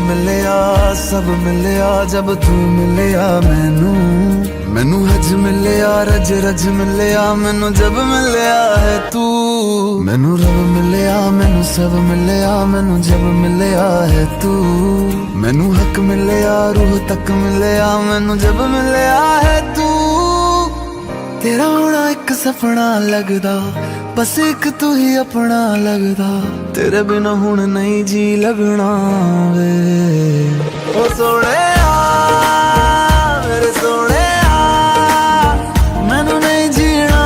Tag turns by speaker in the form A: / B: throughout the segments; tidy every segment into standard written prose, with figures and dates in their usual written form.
A: मिलिया सब मिलिया जब तू मिलिया मैनू हज मिलिया रज रज मिलिया मैनू जब मिलिया है तू। मैनू रब मिलिया मैनू सब मिलिया मैनू जब मिलिया है तू। मैनू हक मिलिया रूह तक मिलिया मैनू जब मिलिया है तू। तेरा होना एक सपना लगदा बस एक तू ही अपना लगदा। तेरे बिना हुण नहीं जी लगना वे ओ सोने मेरे सोने मैनू नहीं जीना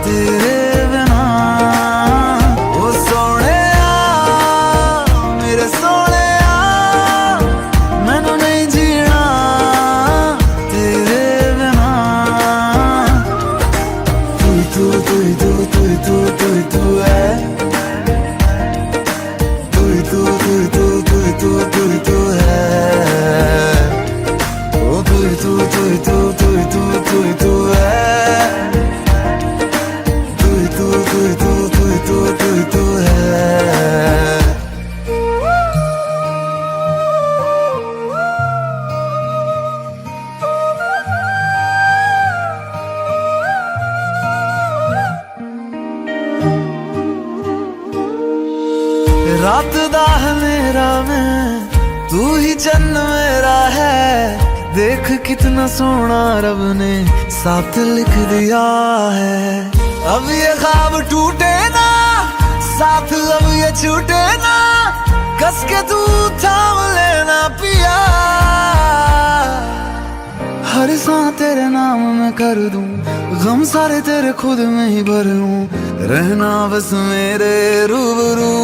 A: तेरे बिना। ओ सोने मेरे सोने मैनू नहीं जीना तेरे बिना। तू तू तू तू तू तू तू है तू तू तू तू तू तू तू तू है ओ तू तू तू तू तू तू तू तू है तू तू तू तू तू तू तू है। रात दा मेरा मैं तू ही जन्म मेरा है। देख कितना सोना रब ने साथ लिख दिया है। अब ये ख्वाब टूटे ना साथ अब ये छूटे ना। कस के तू थाम लेना पिया। हर सांस तेरे नाम में कर दूं गम सारे तेरे खुद में ही भर लूं। रहना बस मेरे रूबरू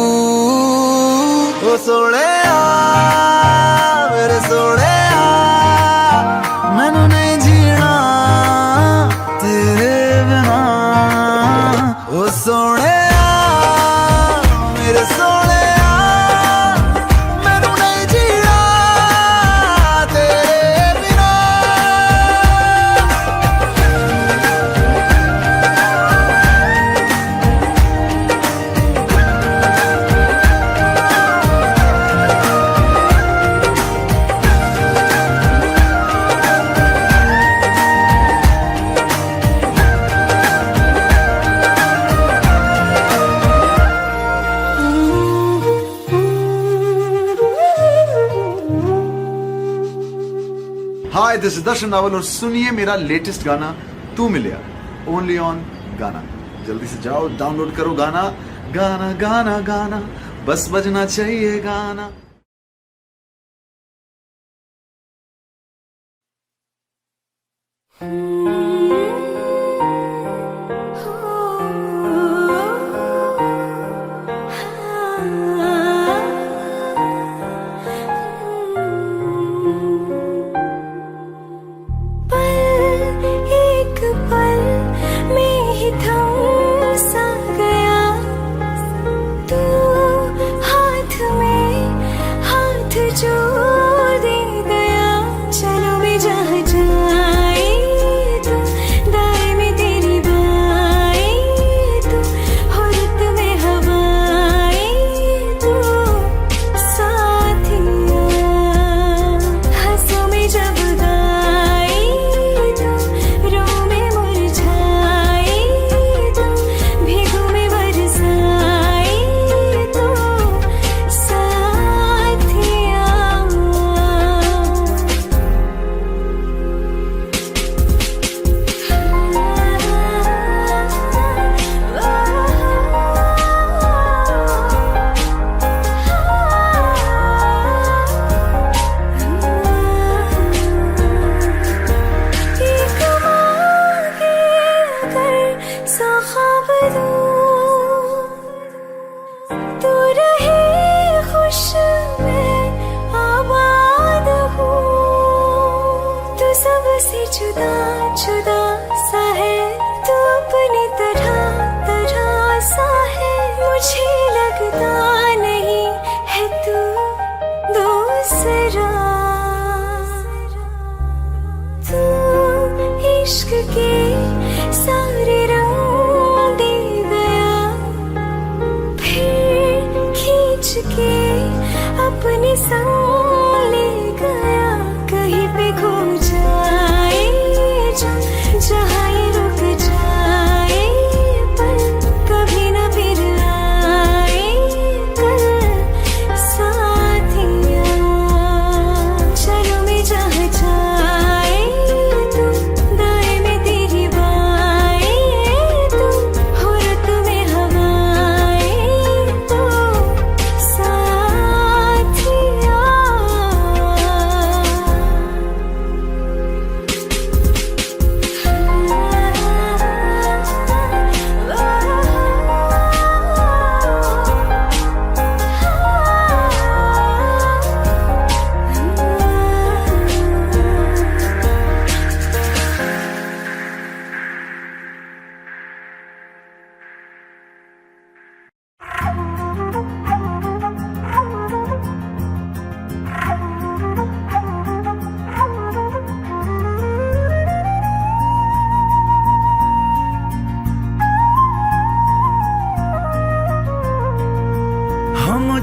A: ओ सोने मेरे सोने मैनू नहीं जीना तेरे बिना। ओ सोने मेरे सोने मैनू नहीं जीना तेरे बिना।
B: हाय दिस इज दर्शन रावल और सुनिए मेरा लेटेस्ट गाना तू मिलिया ओनली ऑन गाना। जल्दी से जाओ डाउनलोड करो गाना गाना गाना गाना बस बजना चाहिए गाना।
C: जुदा जुदा सा है तू अपनी तरह तरह सा है। मुझे लगता नहीं है तू दूसरा। तू इश्क के सारे रंग दे गया।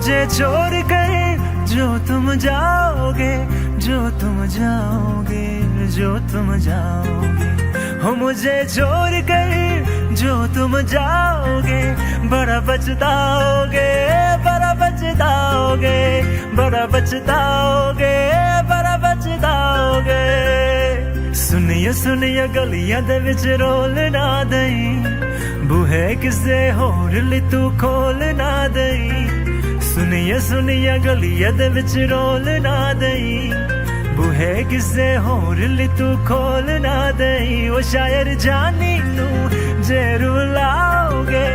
D: मुझे छोड़ कर जो तुम जाओगे, जो तुम जाओगे, जो तुम जाओगे। हो मुझे छोड़ कर जो तुम जाओगे, बड़ा पछताओगे, बड़ा पछताओगे, बड़ा पछताओगे, बड़ा पछताओगे। सुनिए सुनिए गलियां दे विच रोल ना दई, बूहे किसे होर ली तू खोल ना दई। सुनिए सुनिए गलियां दे विच रोल ना दई, बूहे किसे होर ली तू खोल ना दई। ओ शायर जानी नू जे रुलाओगे,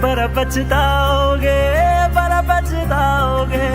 D: बड़ा पछताओगे, बड़ा पछताओगे।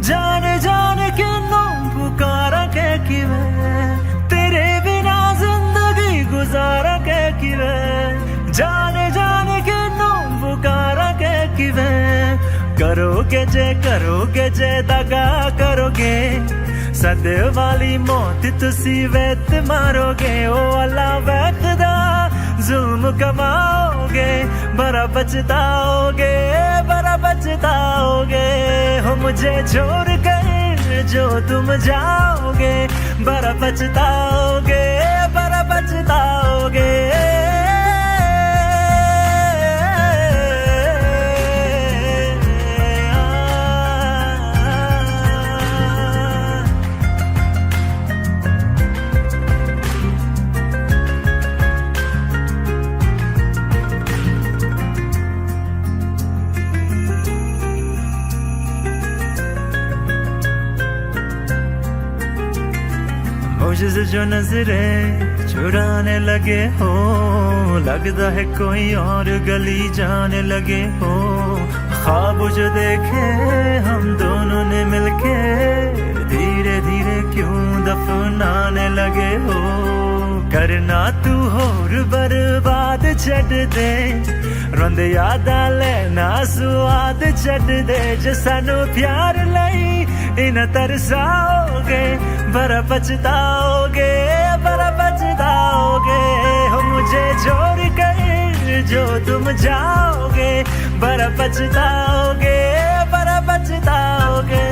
D: जाने जाने किन्नों पुकारा के किवे, तेरे बिना जिंदगी गुजारा के किवे। जाने जाने किन्नों पुकारा के किवे, करोगे जे दगा करोगे, सद वाली मौत तुसी वेत मारोगे। ओ अल्लाह वैखदा जुल्म कमाओगे, बड़ा पछताओगे, बड़ा पछताओगे। हो मुझे छोड़ कर जो तुम जाओगे, बड़ा पछताओगे, बड़ा पछताओगे। मुझसे जो नजरे चुराने लगे हो, लगता है कोई और गली जाने लगे हो। ख्वाब जो देखे हम दोनों ने मिलके, धीरे धीरे क्यों दफनाने लगे हो। करना तू होर बर्बाद छड़ दे, रोंद यादा लेना स्वाद छड़ दे। जे सानू प्यार लई इन तरसाओगे, बड़ा पछताओगे, बड़ा पछताओगे। हो मुझे छोड़ कर जो तुम जाओगे, बड़ा पछताओगे, बड़ा पछताओगे।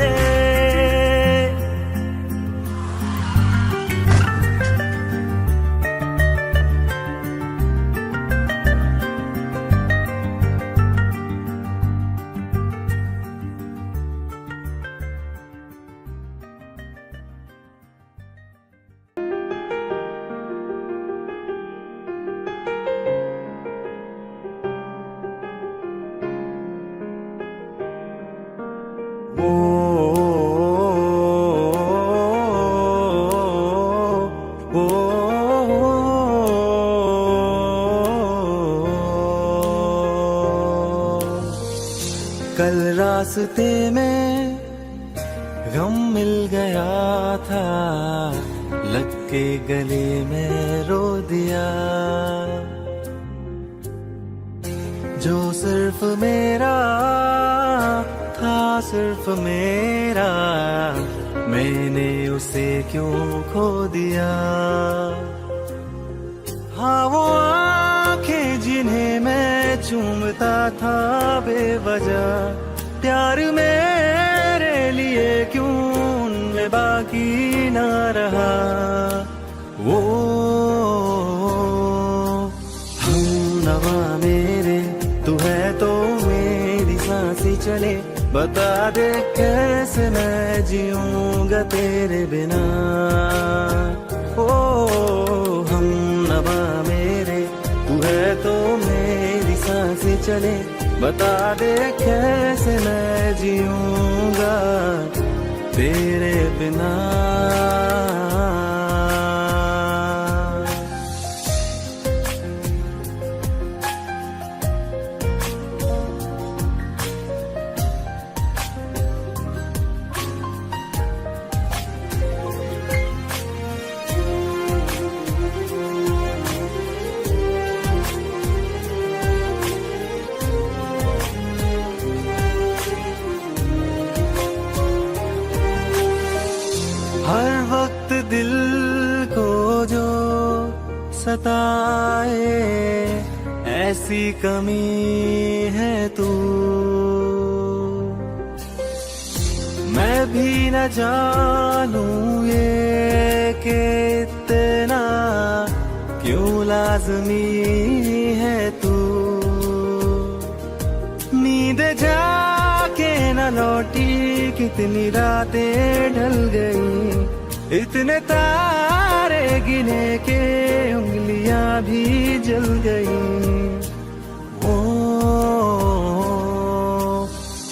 E: कल रास्ते में गम मिल गया था, लग के गले में रो दिया। जो सिर्फ मेरा था, सिर्फ मेरा, मैंने उसे क्यों खो दिया। हाँ वो आंखें जिन्हें मैं चूमता था बेवजह, प्यार मेरे लिए क्यों उनमें बाकी ना रहा। वो हम नवा मेरे, तू है तो मेरी सांसें चले। बता दे कैसे मैं जीऊंगा तेरे बिना। ओ हम नवा मेरे, तू है तो मेरी सांसें चले। बता दे कैसे मैं जीऊंगा तेरे बिना। पाए ऐसी कमी है तू। मैं भी न जानूं ये कि इतना क्यों लाज़मी है तू। नींद जाके न लौटी कितनी रातें ढल गई, इतने तारे गिने के उंगलियां भी जल गई। ओ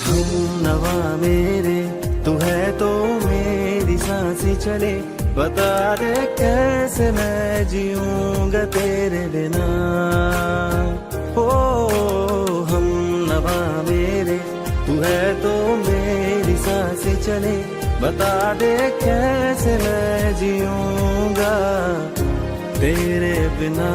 E: हम नवा मेरे तू है तो मेरी सांसें चले, बता दे कैसे मैं जीऊंगा तेरे बिना। ओ हम नवा मेरे तू है तो मेरी सांसें चले, बता दे कैसे मैं जीऊंगा तेरे बिना।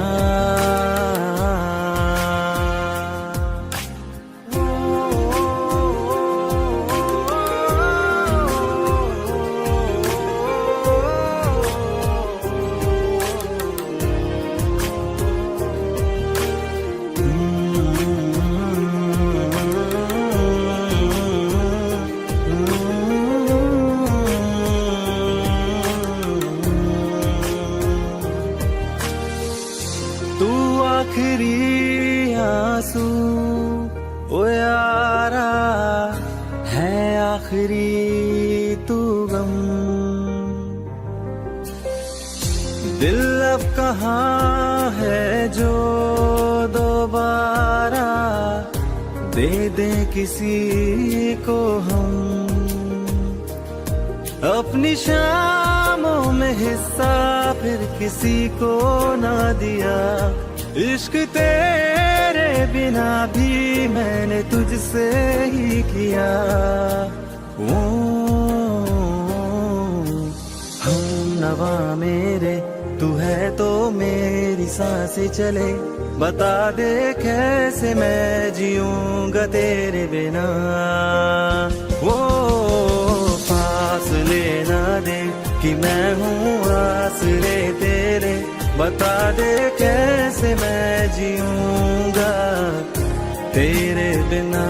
E: आखिरी आंसू ओ यारा है आखिरी तू गम। दिल अब कहाँ है जो दोबारा दे दे किसी को हम। अपनी शामों में हिस्सा फिर किसी को ना दिया, इश्क तेरे बिना भी मैंने तुझसे ही किया। ओ हम नवा मेरे तू है तो मेरी सांसें चले, बता दे कैसे मैं जीऊंगा तेरे बिना। वो फासले ना दे कि मैं हूँ आसरे तेरे, बता दे कैसे मैं जीऊंगा तेरे बिना।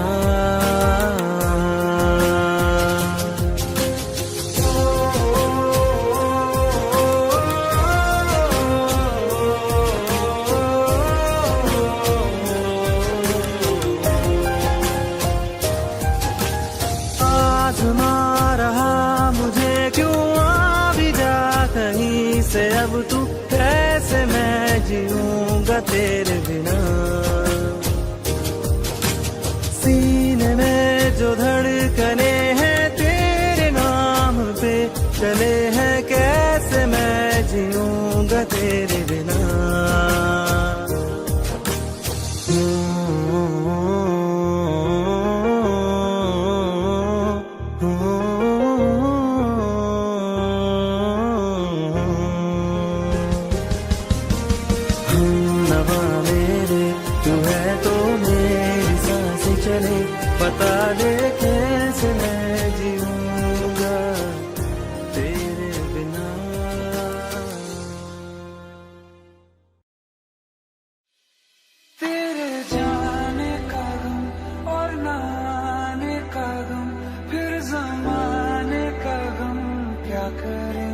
E: आज़मा रहा मुझे क्यों आ भी जा कहीं से अब तू, कैसे मैं जीऊंगा तेरे बिना। सीने में जो धड़कने हैं तेरे नाम पे चले हैं, कैसे मैं जीऊंगा तेरे बिना। बता दे कैसे मैं जीऊंगा तेरे बिना।
F: तेरे जाने का गम और ना आने का गम, फिर ज़माने का गम क्या करें।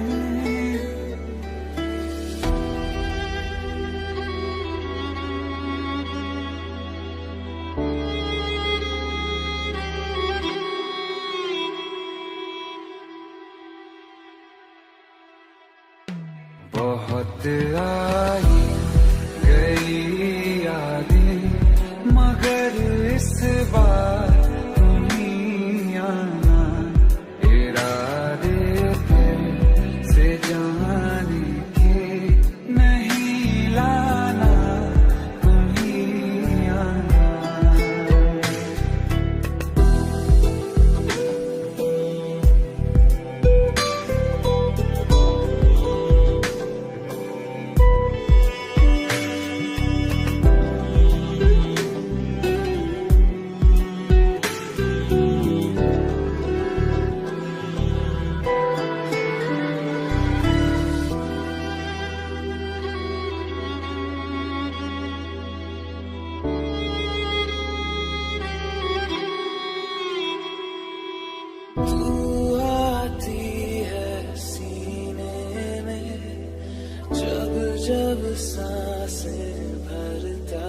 F: बहुत आई गई यादें मगर इस बार तुम ही आना, इरादे से जाने के नहीं लाना, तुम ही आना।
E: सांसें भरता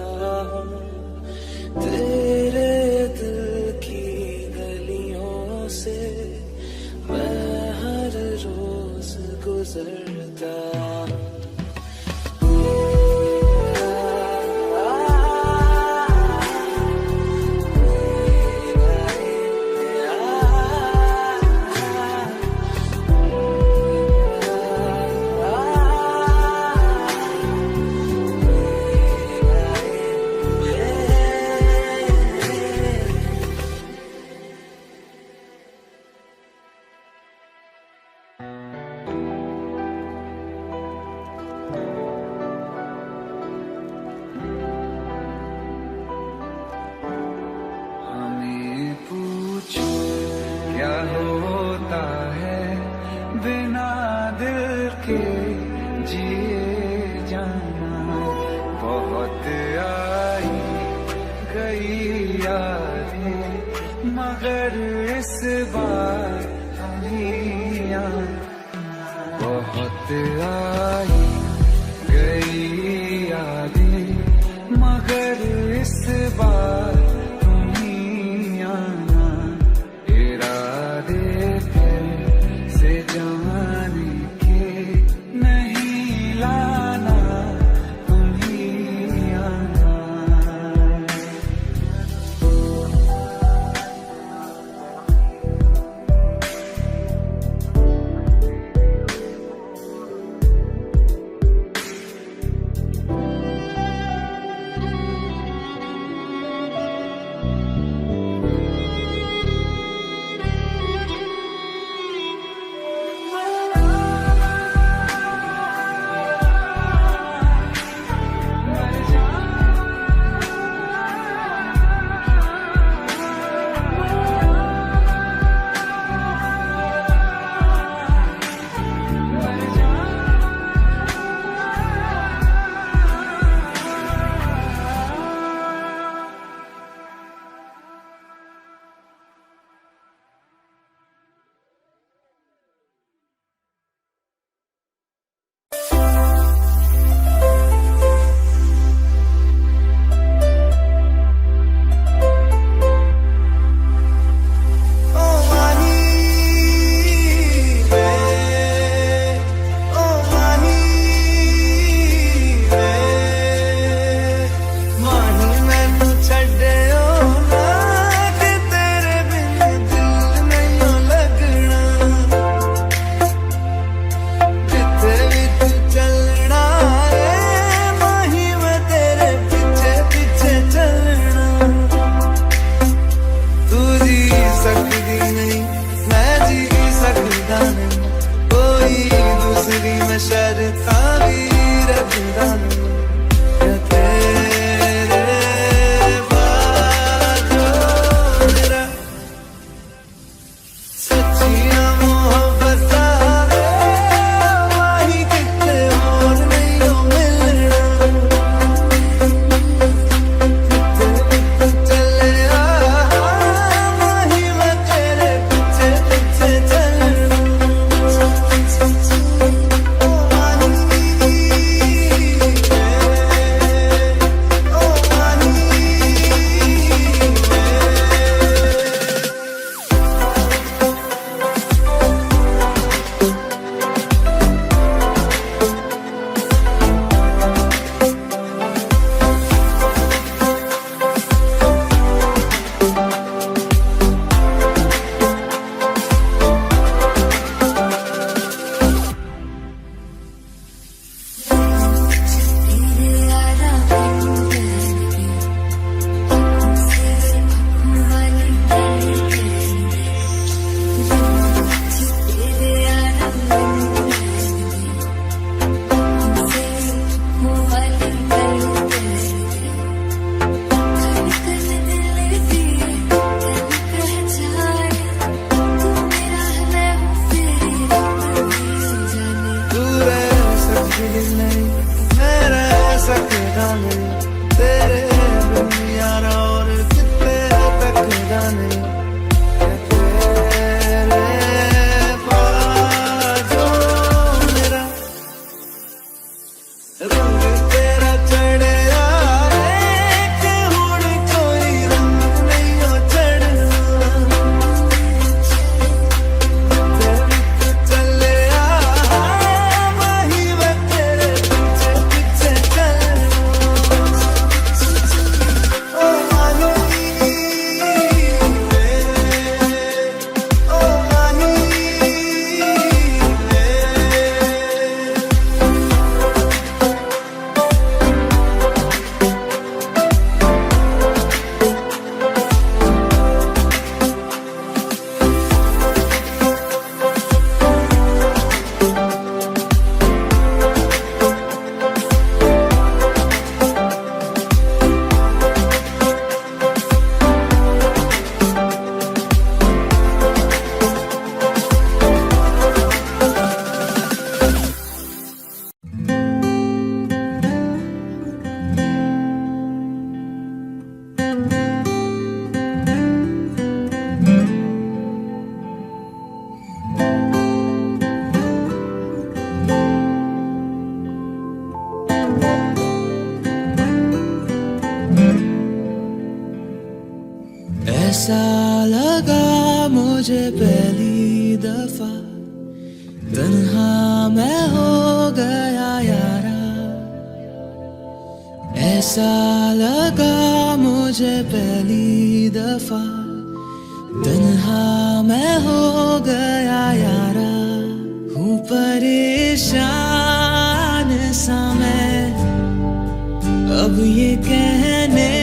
E: हूँ तेरे दिल की गलियों से मैं हर रोज गुजरता हूँ।
F: हमें पूछो क्या होता है बिना दिल के जिए जाना। बहुत आई गई यादें मगर इस बार तुम ही आना। बहुत आई गई यादें मगर इस बार तुम ही आना। इरादे फिर से जाने के नहीं लाना, तुम ही आना।
E: ऐसा लगा मुझे पहली दफा, तन्हा मैं हो गया यारा। ऐसा लगा मुझे पहली दफा, तन्हा मैं हो गया यारा। हूँ परेशान सा मैं अब ये कहने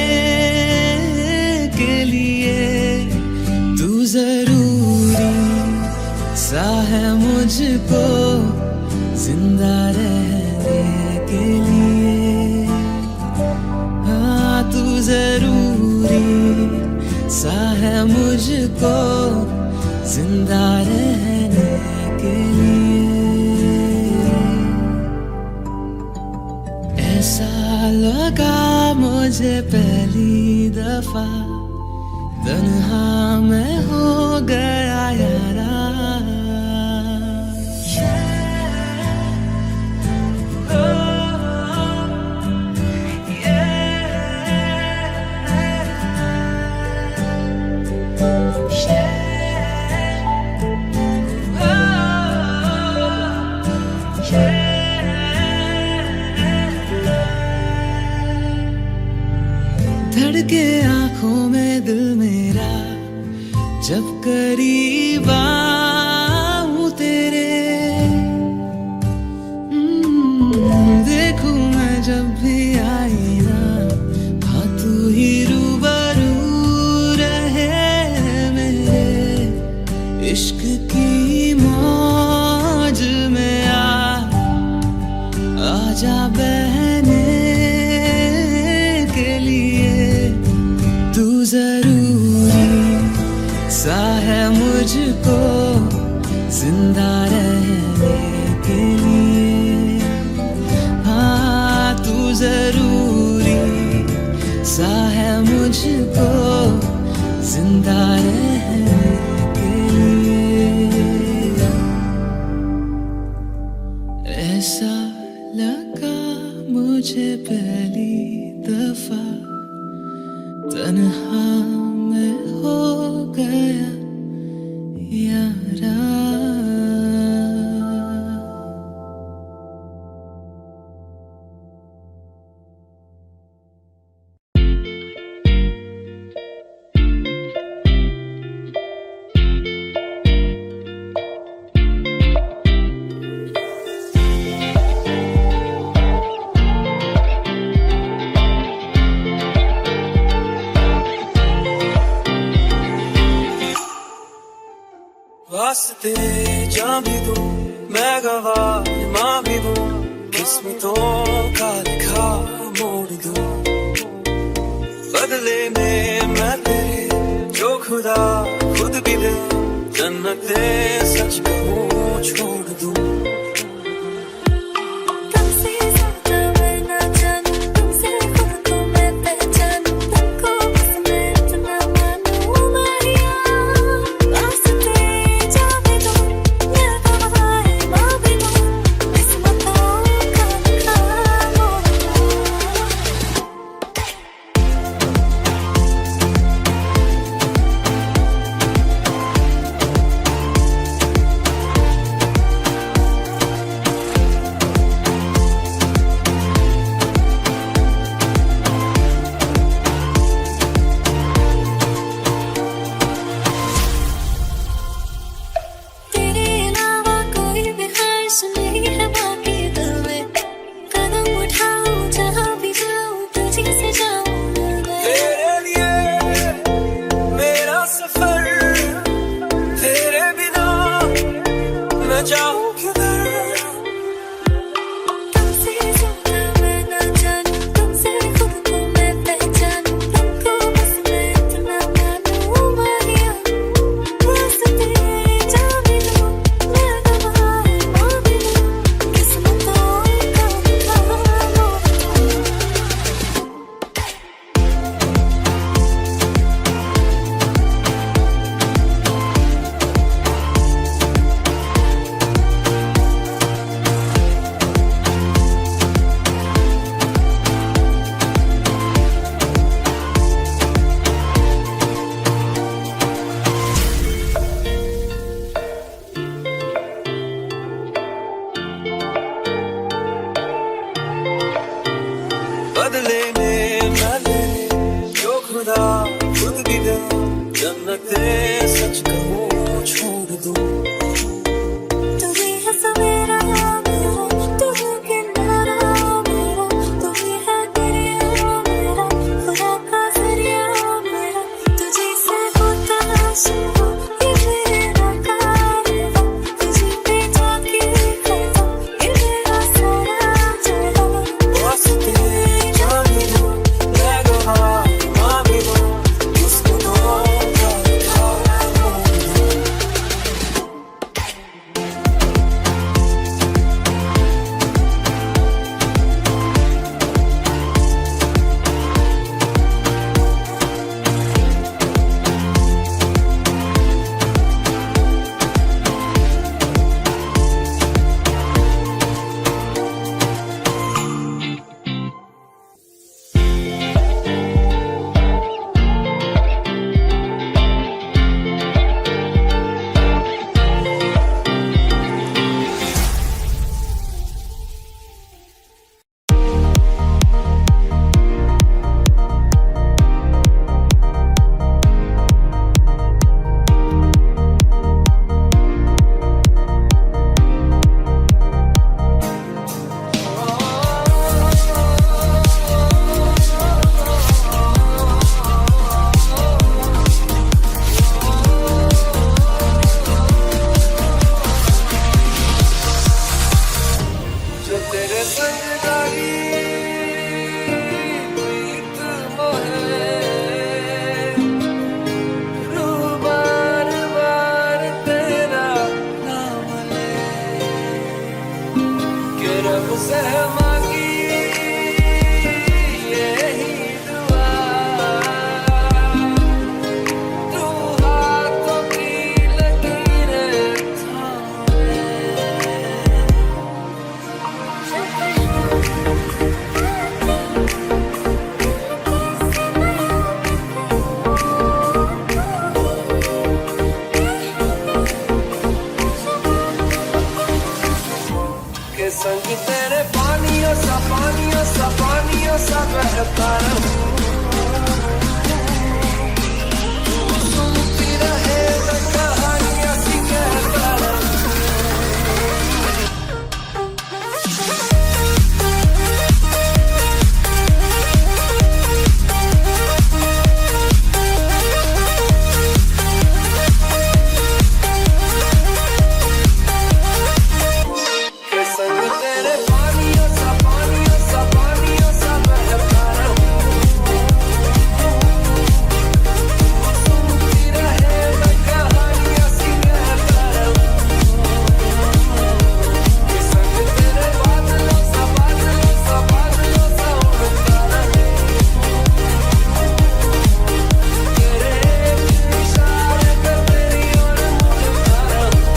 E: के लिए, तू जरूरी सा है मुझको जिंदा रहने के लिए। हाँ तू जरूरी सा है मुझको जिंदा रहने के लिए। ऐसा लगा मुझे पहली दफा, तन्हा मैं हो गया यारा। धड़के आंखों में दिल मेरा जब करीब आऊं तेरे। देखूं मैं जब भी आई ना, हाँ तू ही रूबरू रहे मेरे। इश्क की मौज में आजा बहने के लिए। तू जरूरी सा है मुझको जिंदा रहने के लिए। हाँ तू जरूरी सा है मुझको जिंदा रहने के लिए। ऐसा लगा मुझे पहली दफा, तन्हा मैं हो गया यारा।
D: वास्ते जा भी दूं मैं गवाह माँ भी दूं, किस्मतों का लिखा मोड़ दूं। बदले में मैं तेरे जो खुदा खुद भी दे, जन्नते सच कहूँ छोड़ दूं।
C: तुमसे ज्यादा मैं ना जानूं, तुमसे खुद को मैं पहचानूं, तुमको बस मैं इतना मानूं मारिया। वास्ते जा भी दूं मैं गवाह माँ भी दूं, किस्मतों का लिखा मोड़ दूं।
E: खुदा खुद भी गया जन्नते सच कहूँ छोड़ दूँ
C: तू ही है सवेरा मेरा, तू है किनारा मेरा, तू ही है दरिया मेरा, खुदा का जरिया मेरा, तुझे से होता शुरू ये मेरा कारवां, तुझे पे जाके खता ये मेरा सारा जहां।
E: वास्ते जाने दो लगो हाँ भी दो उसको दो जो तेरे संग गाड़ी प्रीत मोहे रूह बार बार तेरा नाम ले के रब से मांगी यही दुआ तू हाथों की लकीरें थाम ले के संग तेरे पानियों सा बहता रहूं तू सुनती रहे मैं कहानियां सी कहता रहूं के संग तेरे पानियों सा बहता रहूं सुनती रहे मैं कहानियां सी कहता रहूं के संग तेरे बादलों सा उड़ता रहे तेरे इशारे पे तेरी ओर मुड़ता रहूं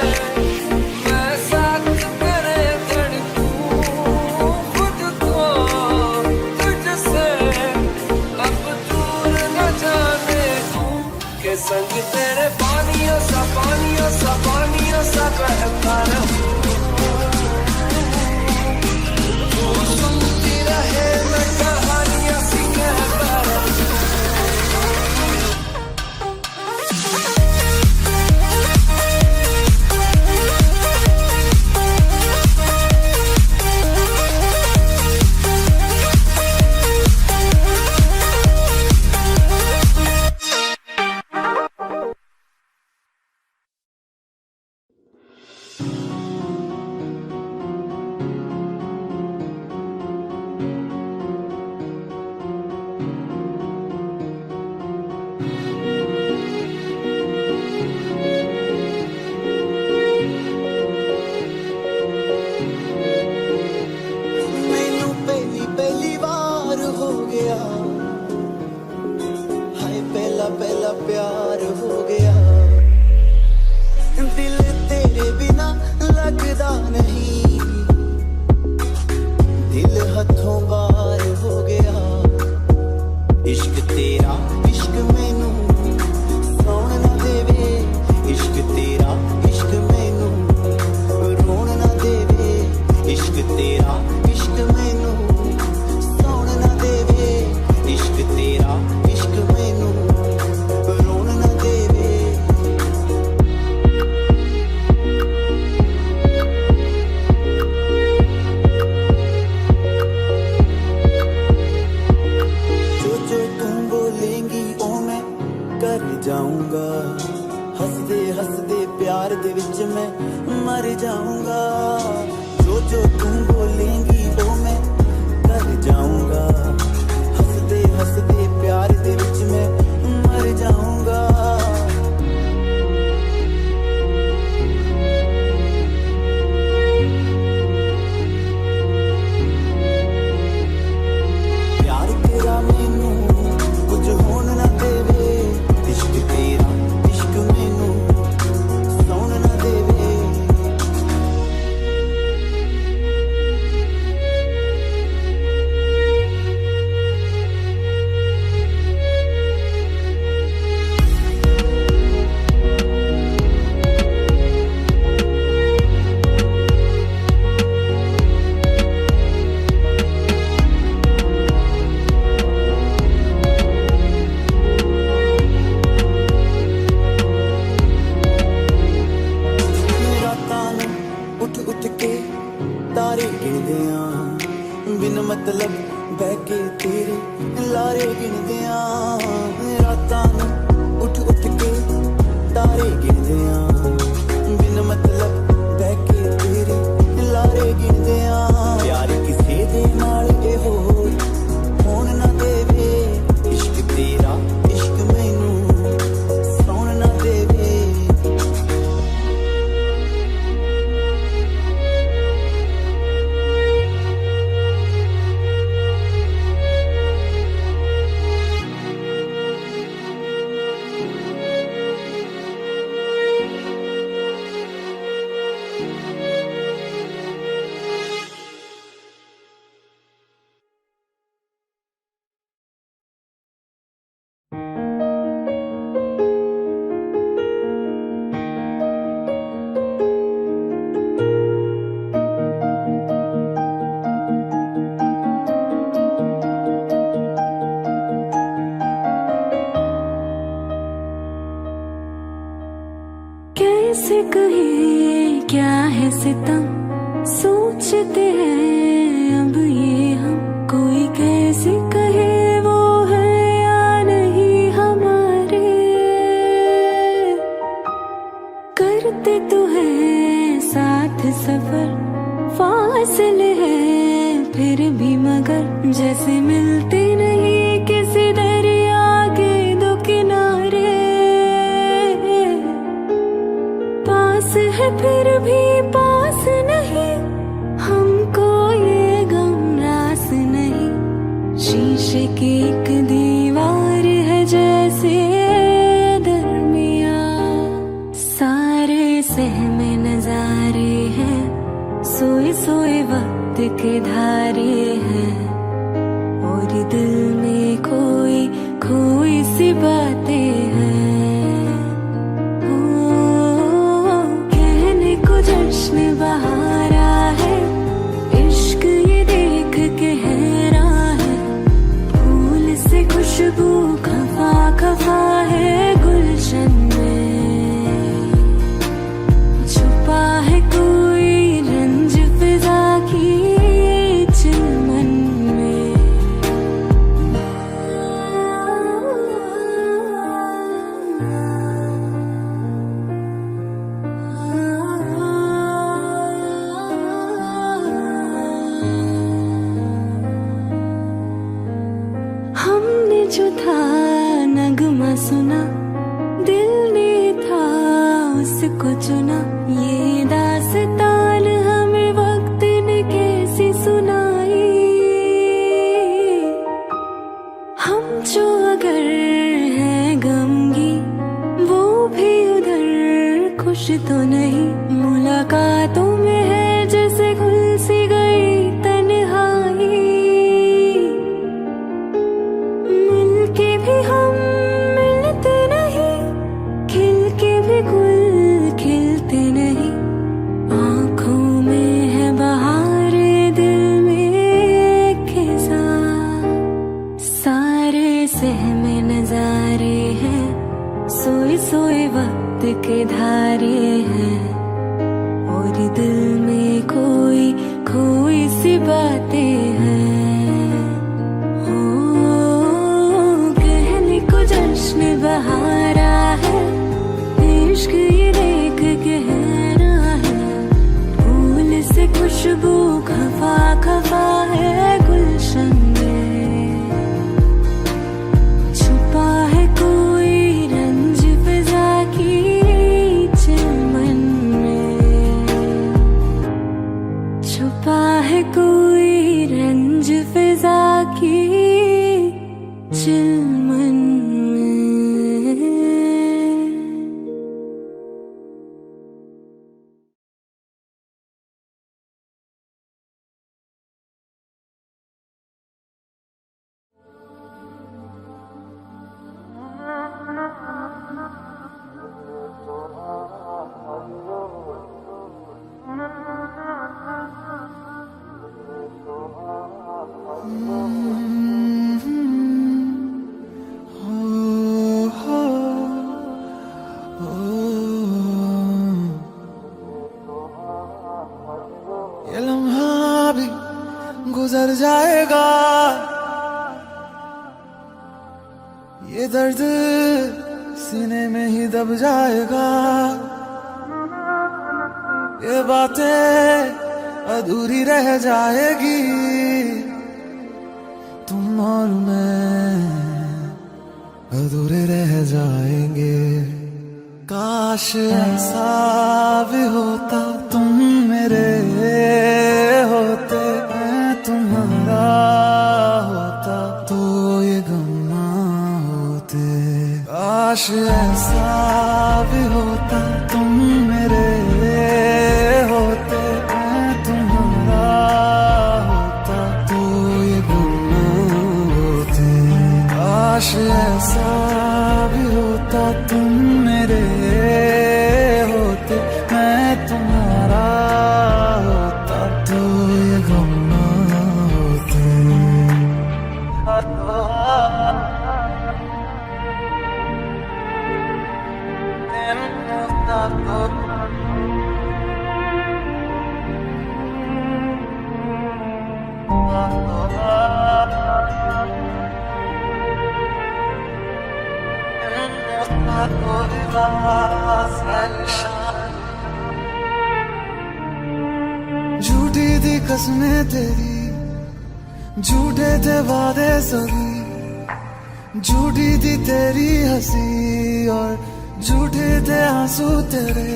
E: मैं साथ तेरे धड़कूं खुद को तुझसे अब दूर न जाने दूं के संग तेरे पानियों सा बहता रहूं तू सुनती रहे मैं कहानियां सी कहता रहूं
G: मैनू सौण ना देवे, इश्क तेरा इश्क मैनू रोण ना देवे। जो तू बोलेंगी ओ मैं कर जाऊंगा, हसदे हसदे प्यार दे विच मैं मर जाऊंगा। जो तू बोलेंगी वो मैं कर जाऊंगा, हसदे हसदे प्यार दे विच मैं मर जाऊंगा। प्यार तेरा मैनू कुछ होन ना देवे, इश्क तेरा इश्क मैनू सौण ना देवे। रातां नूं उठ उठ के तारे गिनदे आ, बिन मतलब बह के तेरे लारे गिनदे आ। रातां नूं उठ उठ के तारे गिनदे आ, बिन मतलब बह के तेरे लारे गिनदे आ। प्यार किसे दे नाल ए होण ना देवे, इश्क तेरा इश्क मैनू सौण ना देवे।
C: कैसे कहे क्या है सितम, सोचते हैं अब ये हम। कोई कैसे कहे वो है या नहीं हमारे, करते तो है साथ सफर, फासले हैं फिर भी मगर जैसे मिलते नहीं किसी दरिया के दो किनारे। पास है फिर भी पास नहीं, हमको ये गम रास नहीं। शीशे की एक दीवार है जैसे दरमिया, सारे सहमे नजारे हैं, सोए सोए वक्त के धारे हैं। और दिल में कोई कोई सी बातें हैं। कहने को जश्न बहारा है, इश्क ये देख के हैरान है। फूल से खुशबू खफा खफा है गुलशन में, छुपा है कोई रंज फिजा की चिलमन में। हमने जो था नगमा सुना, दिल ने था उसको चुना। ये दास्तान हमें वक्त ने कैसी सुनाई, हम जो अगर हैं गमगी वो भी उधर खुश तो नहीं। मुलाकातों में है जैसे घुल सी गई तन्हाई, मिलके भी हम मिलते नहीं, खिल के भी गुल खिलते नहीं।
A: जाएगा, ये दर्द सीने में ही दब जाएगा, ये बातें अधूरी रह जाएगी, तुम और मैं अधूरे रह जाएंगे। काश ऐसा भी होता, तुम मेरे होते, मैं तुम्हारा होता, तो ये गम ना होते। काश ऐसा भी होता, तुम मेरे होते, मैं तुम्हारा होता, तो ये गम ना होते। काश ऐसा भी होता, तुम मेरे होते, मैं तुम्हारा होता, तो ये गम ना होते। झूठी थी कसमें तेरी, झूठे थे वादे सभी, झूठी थी तेरी हंसी और झूठे थे आंसू तेरे।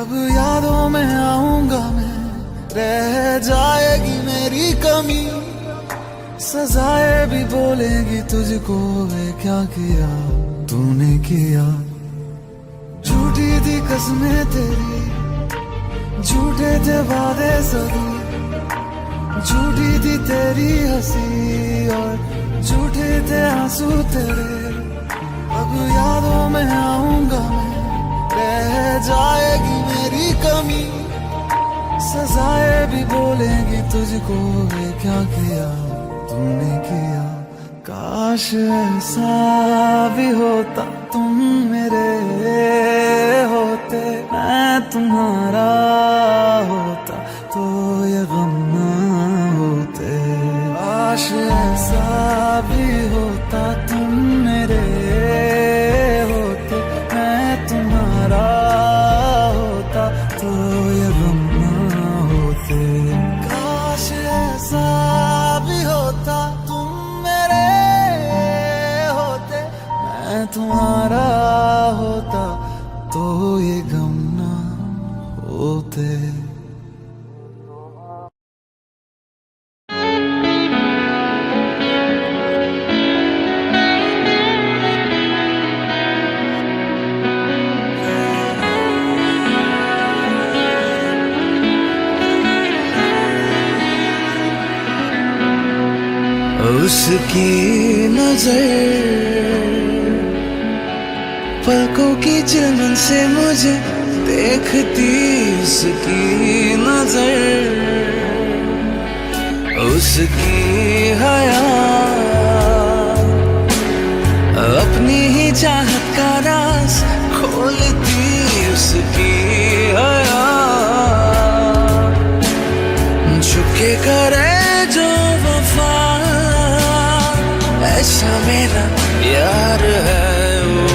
A: अब यादों में आऊंगा मैं, रह जाएगी मेरी कमी, सजाएं भी बोलेगी तुझको, वे क्या किया तूने किया। झूठी थी कसमें तेरी, झूठे थे वादे सभी, झूठी थी तेरी हंसी और झूठे थे आंसू तेरे। अब यादों में आऊंगा मैं, रह जाएगी मेरी कमी, सजाएं भी बोलेंगी तुझको, वे क्या किया तूने किया। काश ऐसा भी होता, तुम मेरे होते, मैं तुम्हारा होता, तो ये गम ना होते। काश ऐसा भी होता, तुम मेरे होते, मैं तुम्हारा होता, तो ये गम ना होते। काश ऐसा भी होता, तुम मेरे होते, मैं तुम्हारा होता, तो ये गम ना होते। उसकी नजर पलकों की चिलमन से मुझे देखती, उसकी नजर, उसकी हया अपनी ही चाहत का राज खोलती, उसकी हया झुके करे जो वफा, ऐसा मेरा यार है वो,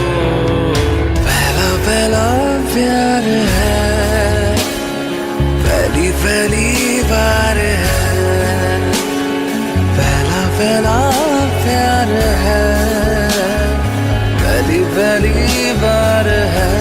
A: पहला पहला प्यार है, पहली पहली बार है, पहला पहला प्यार है, पहली पहली बार है।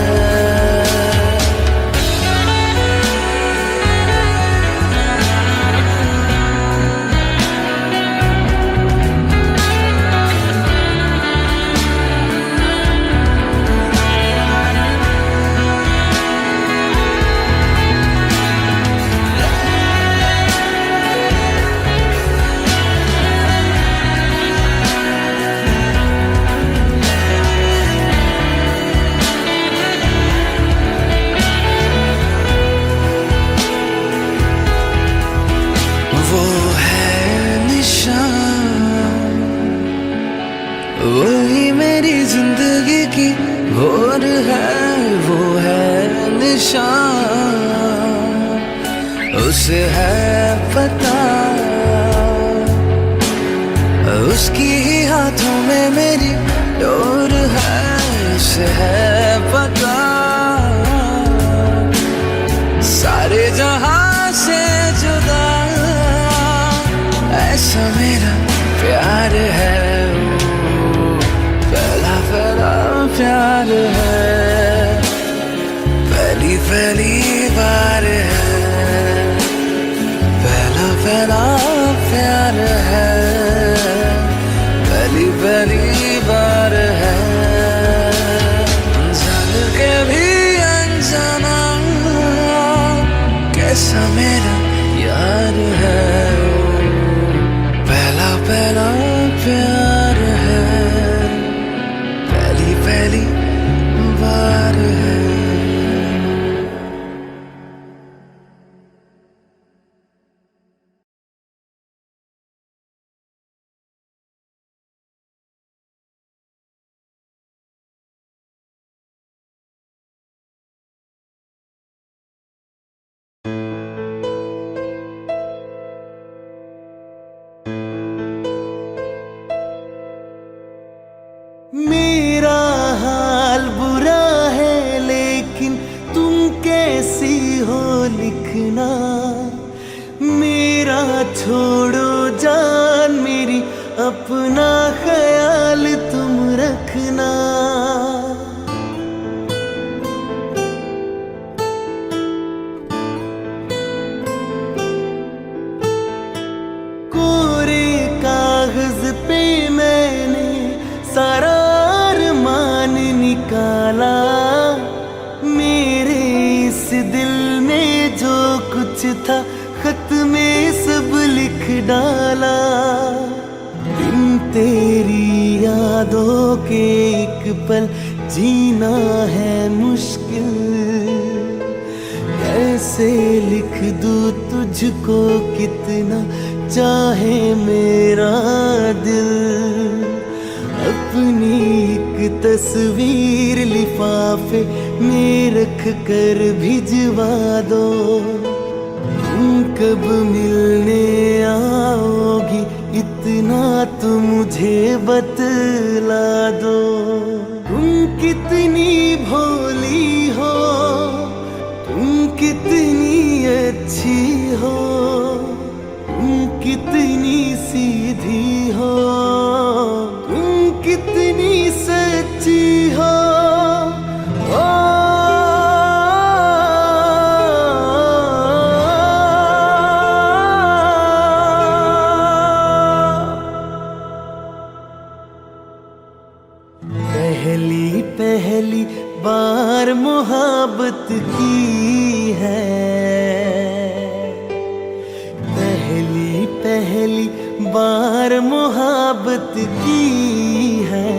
A: उसकी ही हाथों में मेरी डोर है, उसे है पता सारे जहां से जुदा, ऐसा मेरा प्यार है, पहला पहला प्यार है, पहली पहली बार है, पहला पहला प्यार है, पहली पहली बार है, जान के भी अनजाना कैसा मेरा यार है, पहला पहला प्यार है, पहली पहली बार है।
G: मेरा हाल बुरा है लेकिन तुम कैसी हो लिखना, मेरा छोड़ो जान मेरी, अपना ख्याल तुम रखना। कोरे कागज पे मैंने सारा अरमान निकाला, मेरे इस दिल में जो कुछ था खत में सब लिख डाला। बिन तेरी यादों के एक पल जीना है मुश्किल, कैसे लिख दूं तुझको कितना चाहे मेरा दिल। अपनी एक तस्वीर लिफाफे में रख कर भिजवा दो, तुम कब मिलने आओगी इतना तो मुझे बतला दो। तुम कितनी भोली हो, तुम कितनी अच्छी हो, तुम कितनी सीधी हो, तुम कितनी सच्ची हो। पहली पहली बार मोहब्बत की है, पहली पहली बार मोहब्बत की है।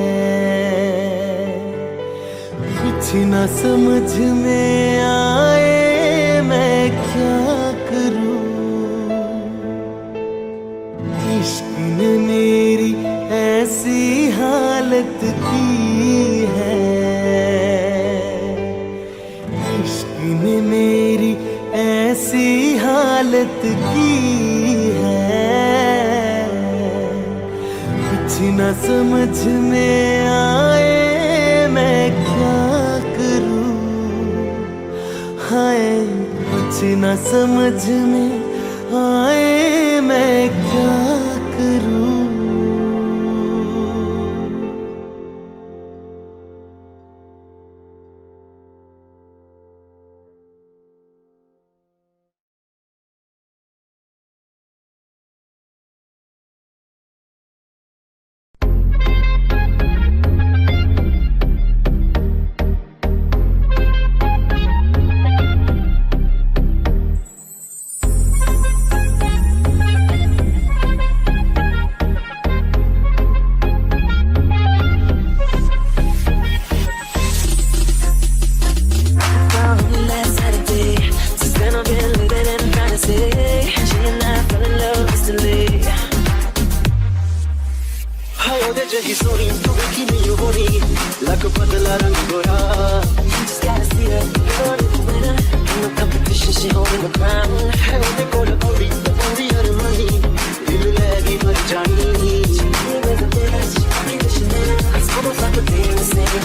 G: कुछ न समझ में आए मैं क्या करूं, इश्क ने मेरी ऐसी हालत की है, इश्क ने मेरी ऐसी हालत की है। कुछ न समझ में आए मैं क्या करूं, हाय कुछ न समझ में आए मैं क्या करूं।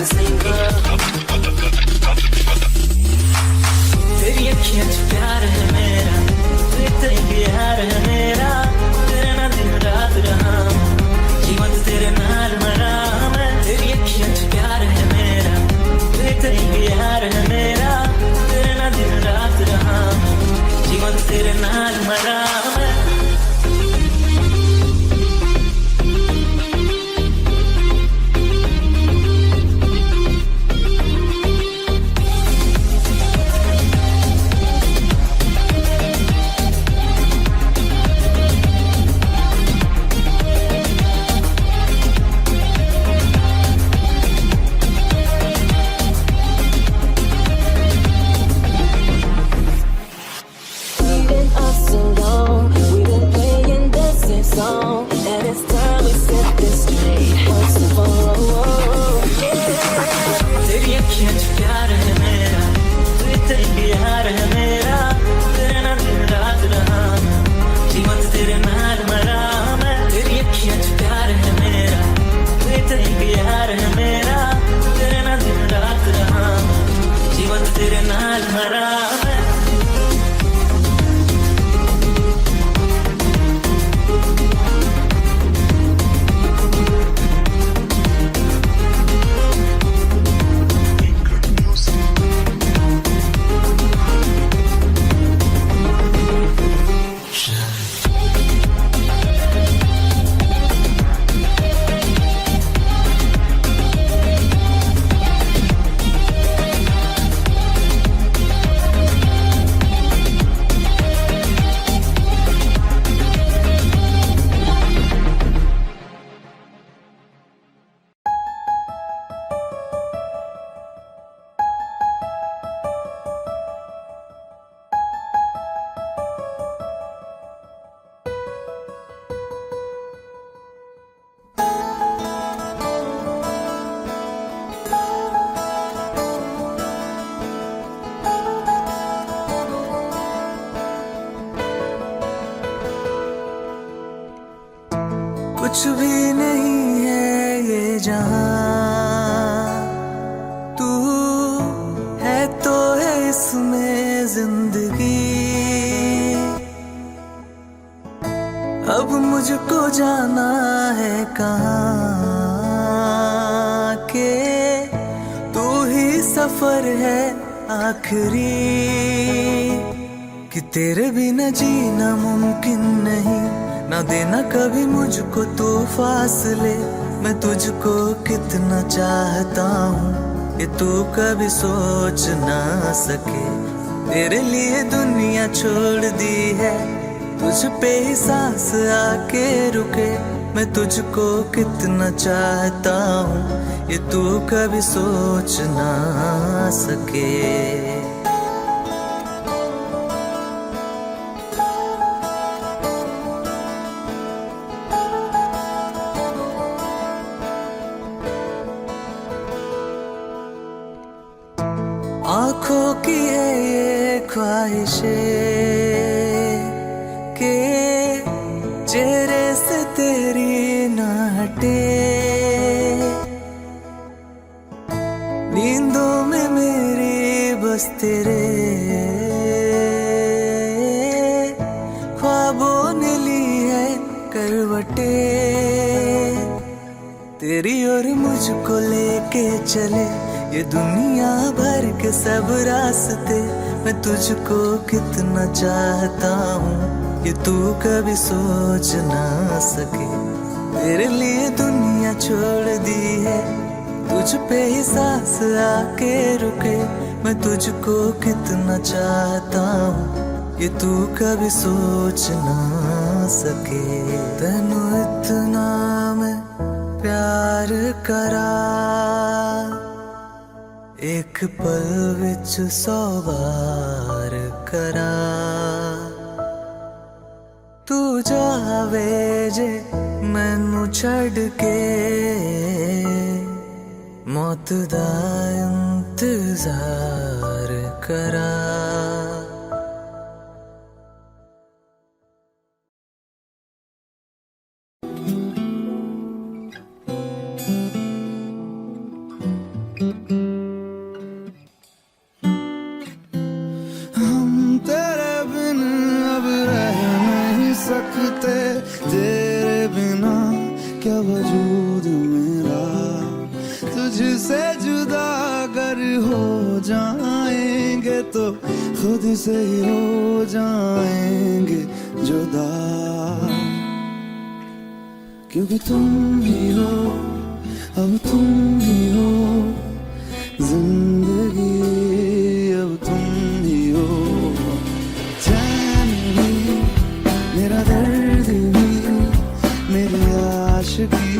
E: singer. तेरी अखियां च प्यार है मेरा, तू इतना प्यार है मेरा, तेरे नाल दिन रात रहा जीवन तेरे नाल मरा मैं। तेरी अखियां च प्यार है मेरा, तू इतना प्यार है मेरा, तेरे नाल दिन रात रहा जीवन तेरे नाल मरा मैं।
C: We've been up so long, we've been playing the same song, and it's time we set this straight once and for all.
E: तेरी अखियां च प्यार है मेरा, तू इतना प्यार है मेरा, तेरे नाल दिन रात रहा मैं जीवन तेरे नाल मरा मैं। तेरी अखियां च प्यार है मेरा, तू इतना प्यार है मेरा, तेरे नाल दिन रात रहा मैं जीवन तेरे नाल मरा मैं।
D: कुछ भी नहीं है ये जहां, तू है तो है इसमें जिंदगी। अब मुझको जाना है कहाँ के, तू ही सफर है आखिरी। कि तेरे बिना जीना मुमकिन नहीं, ना देना कभी मुझको तो फासले। मैं तुझको कितना चाहता हूँ ये तू कभी सोच ना सके। तेरे लिए दुनिया छोड़ दी है, तुझ पे ही सांस आके रुके। मैं तुझको कितना चाहता हूँ ये तू कभी सोच ना सके। आंखों की है ये ख्वाहिशें के चेहरे से तेरी ना हटे। नींदों में मेरी बस तेरे ख्वाबों ने ली है करवटे। तेरी और मुझको लेके चले ये दुनिया भर के सब रास्ते। मैं तुझको कितना चाहता हूँ ये तू कभी सोच ना सके। तेरे लिए दुनिया छोड़ दी है, तुझ पे ही सांस आके रुके। मैं तुझको कितना चाहता हूँ ये तू कभी सोच ना सके। तेनू इतना मैं प्यार करा, एक पल विच 100 बार करा। तू जावे जे मैनू छड़ के, मौत दा इंतजार करा।
A: तेरे बिना क्या वजूद मेरा, तुझसे जुदा अगर हो जाएंगे तो खुद से ही हो जाएंगे जुदा, क्योंकि तुम ही हो, अब तुम ही हो जिंदगी, अब तुम ही हो चैन भी, मेरा दर्द भी, मेरी आशिकी,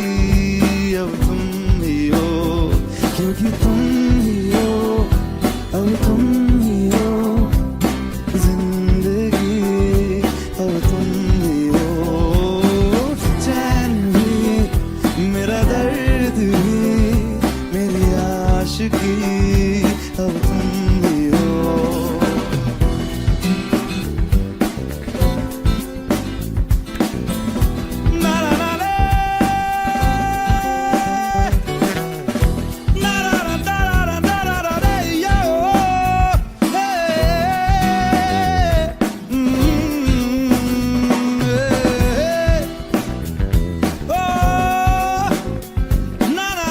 A: अब तुम ही हो, क्योंकि तुम ही हो, अब तुम ही हो जिंदगी, अब तुम ही हो चैन भी, मेरा दर्द भी, मेरी आशिकी, अब तुम ही हो। Na na na na, na na na na na na na na, yo, hey, hey, oh, na na,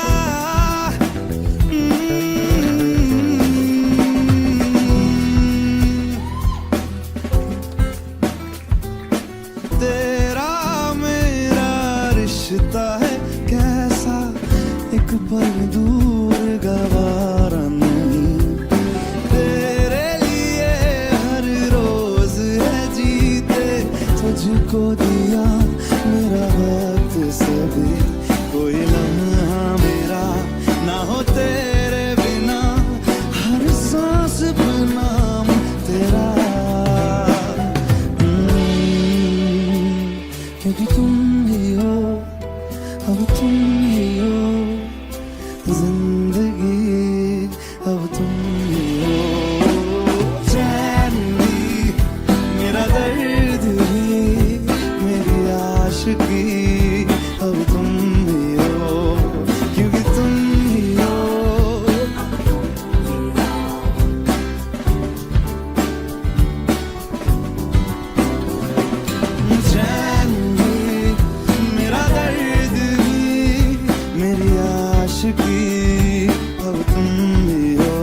A: तेरा मेरा रिश्ता है कैसा, एक पल दूर गवारा नहीं, तेरे लिए हर रोज है जीते, तुझको दिया मेरा वक्त सभी, कोई लम्हा मेरा ना हो तेरे बिना, हर सांस नाम तेरा, क्योंकि तुम ही हो, अब तुम ही हो जिंदगी, अब तुम ही हो चैन भी, मेरा दर्द भी, मेरी आशिकी, अब तुम ही हो, क्योंकि तुम ही हो। चैन भी, मेरा दर्द भी, मेरी आशिकी, अब तुम ही हो।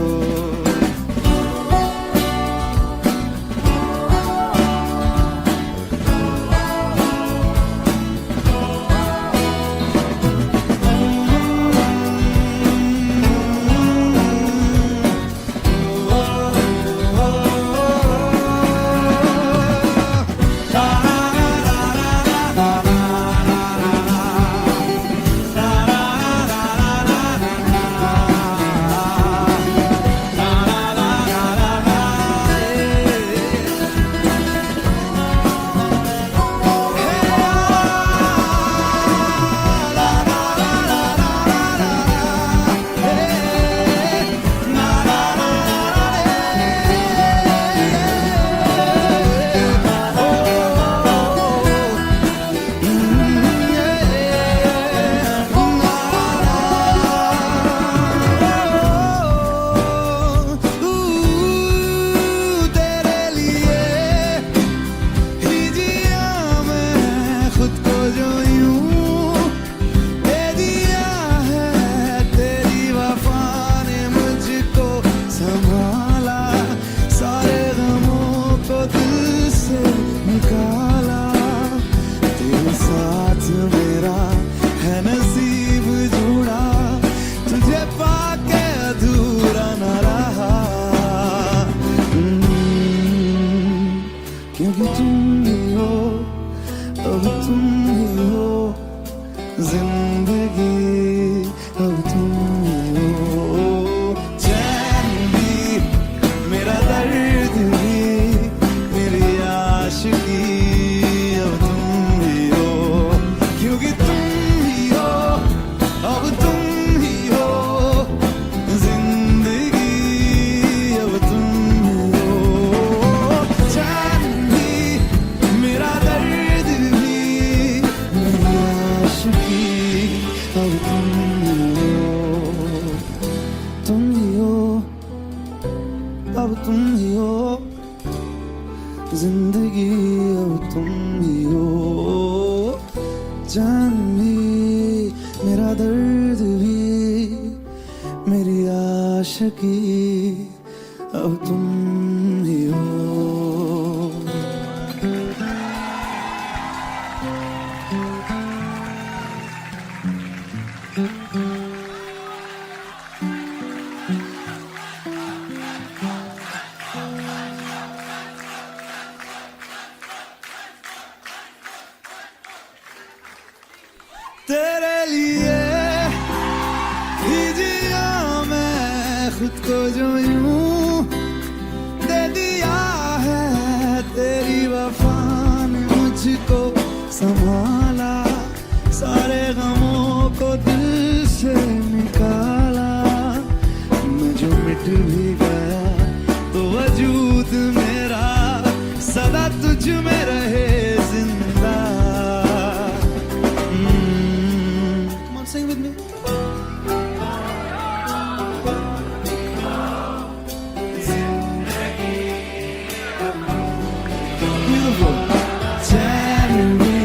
A: जान भी मेरा दर्द भी मेरी आशिकी अब तुम ही हो। तेरे लिए ही जिया मैं खुद को जो यूं दे दिया है, तेरी वफा ने मुझको संभाला, सारे गमों को दिल से निकाला। मैं जो मिट भी गया तो वजूद मेरा सदा तुझ में रहे जिंदा। Come on, sing with me. Beautiful. चैन भी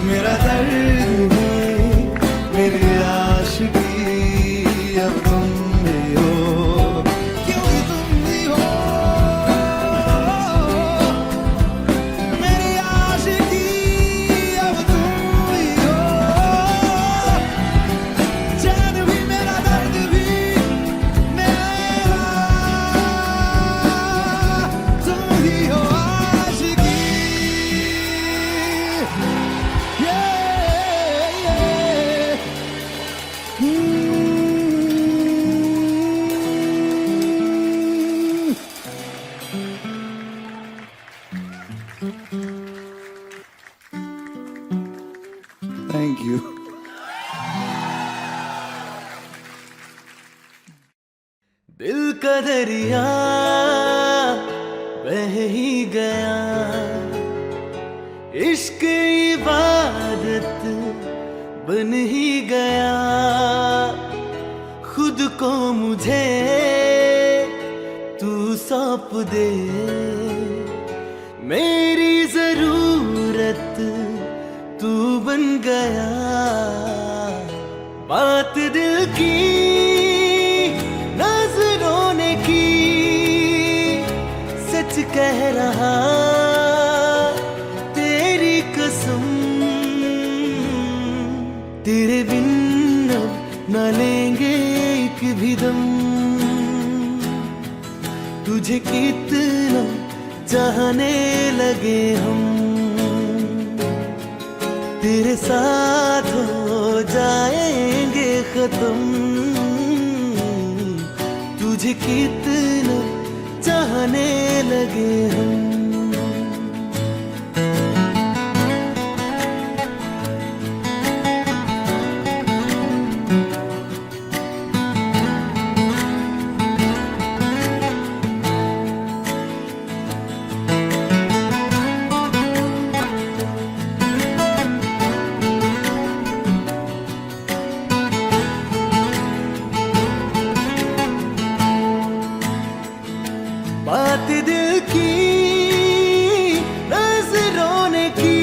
A: मेरा दर्द भी मेरी आशिकी अब तुम ही हो, क्योंकि तुम ही हो मेरी आशिकी अब तुम ही हो। चैन भी मेरा दर्द भी मेरा तुम ही हो आशिकी। Thank you.
E: दिल का दरिया बह ही गया, इश्क इबादत बन ही गया। खुद को मुझे तू सौंप दे, मेरी जरूरत तू बन गया। बात दिल की नजरों ने की, सच कह रहा तेरी कसम। तेरे बिन अब न लेंगे एक भी दम, तुझे कितना चाहने लगे हम। तेरे साथ हो जाएंगे खत्म, तुझे कितना चाहने लगे हम। बात दिल की नजरों ने की,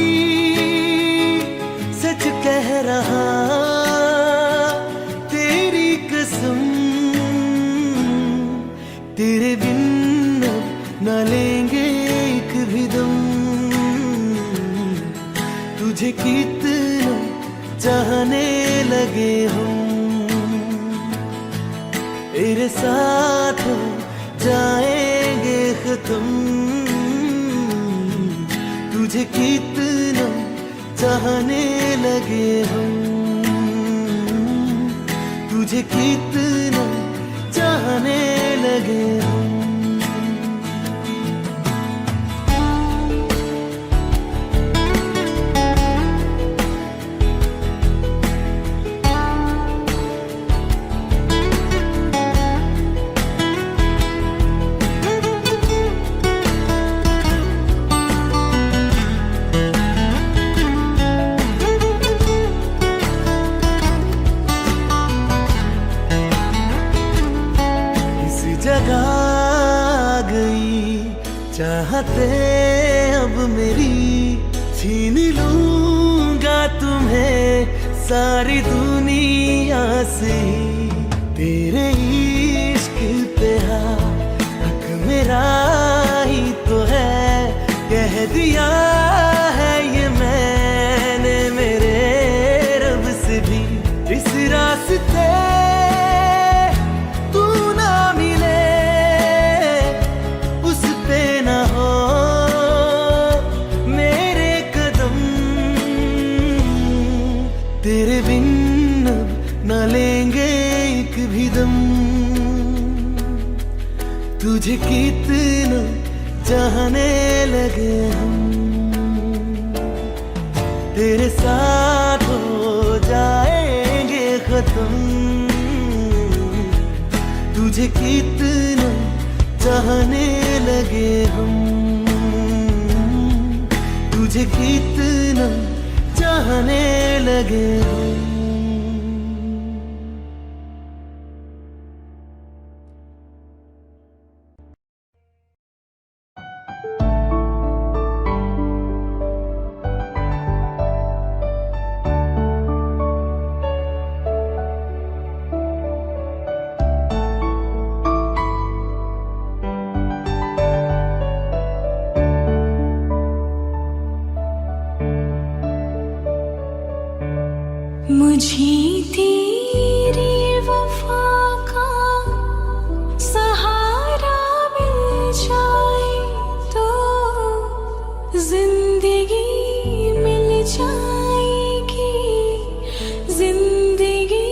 E: सच कह रहा तेरी कसम। तेरे बिन अब न लेंगे एक भी दम, तुझे कितना चाहने लगे हम। तेरे साथ हो जाएंगे खत्म, तुझे कितना चाहने लगे हम। तुझे कितना चाहने लगे हम। जगह गई चाहते अब मेरी, छीन लूंगा तुम्हें
G: सारी दुनिया से तेरे इश्क पे हक मेरा ही तो है, कह दिया है ये मैंने मेरे रब से भी। इस रास्ते तू ना मिले, उस पे ना हो मेरे कदम, तेरे बिन अब ना लेंगे एक भी दम। तुझे कितना चाहने लगे हम, तेरे साथ हो जाएंगे खत्म। तुझे कितना चाहने लगे हम, तुझे कितना चाहने लगे हम।
C: मुझे तेरी वफा का सहारा मिल जाए तो जिंदगी मिल जाएगी, जिंदगी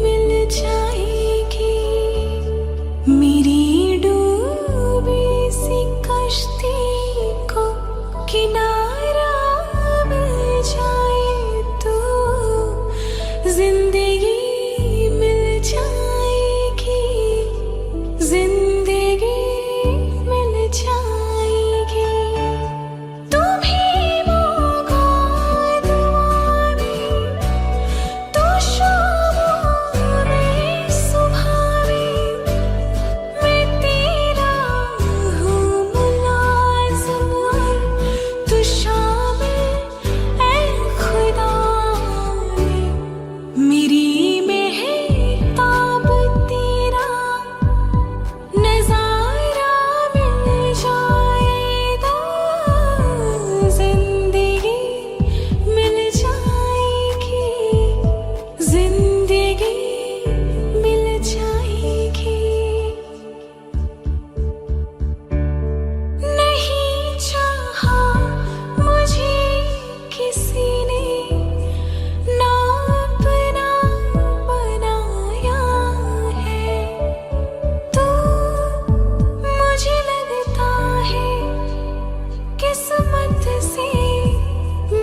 C: मिल जाएगी। मेरी डूबी सी कश्ती को किनारा मिल जाए तो जिंदगी मिल जाएगी, जिंदगी मिल जाएगी। तुम ही होगा दुआ में, तो शामों में सुबह में मैं तेरा हूँ मुलाज़िम, तू शामिल ऐ खुदा में। मेरी मेहताब तेरा नज़ारा मिल जाए तो जिंदगी मिल जाएगी, जिंदगी मिल जाएगी। नहीं चाहा मुझे किसी ने, ना अपना बनाया है, तो मुझे लगता है किस्मत से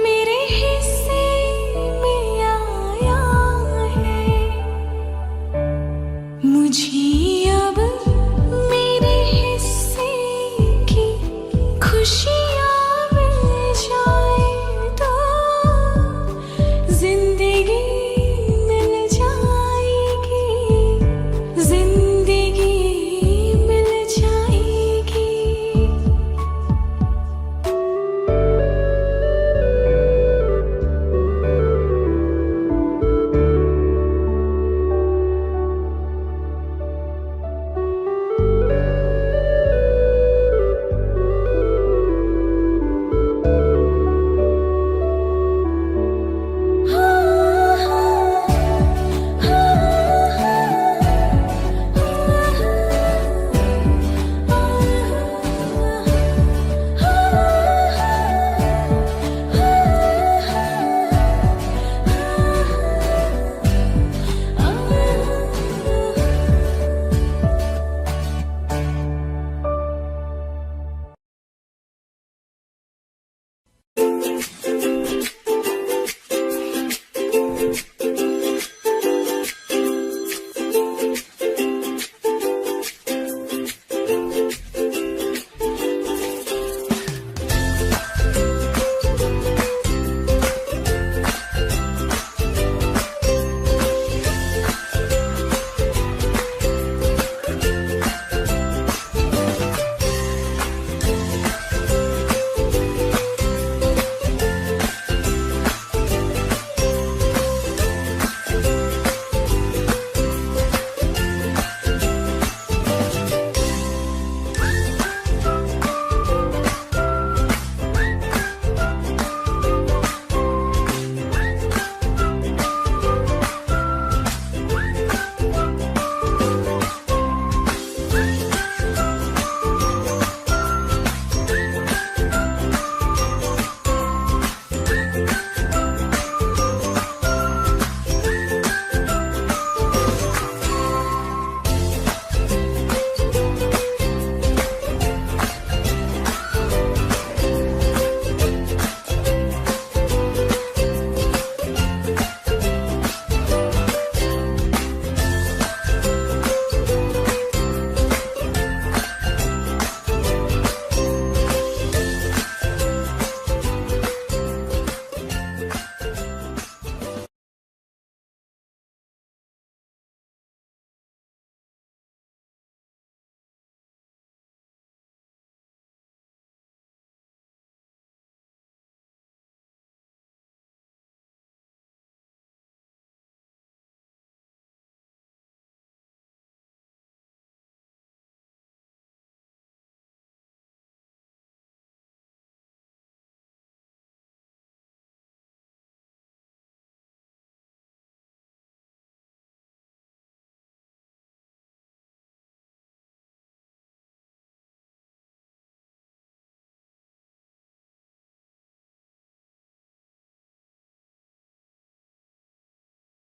C: मेरे हिस्से में आया है। मुझे अब मेरे हिस्से की खुशियाँ मिल जाए तो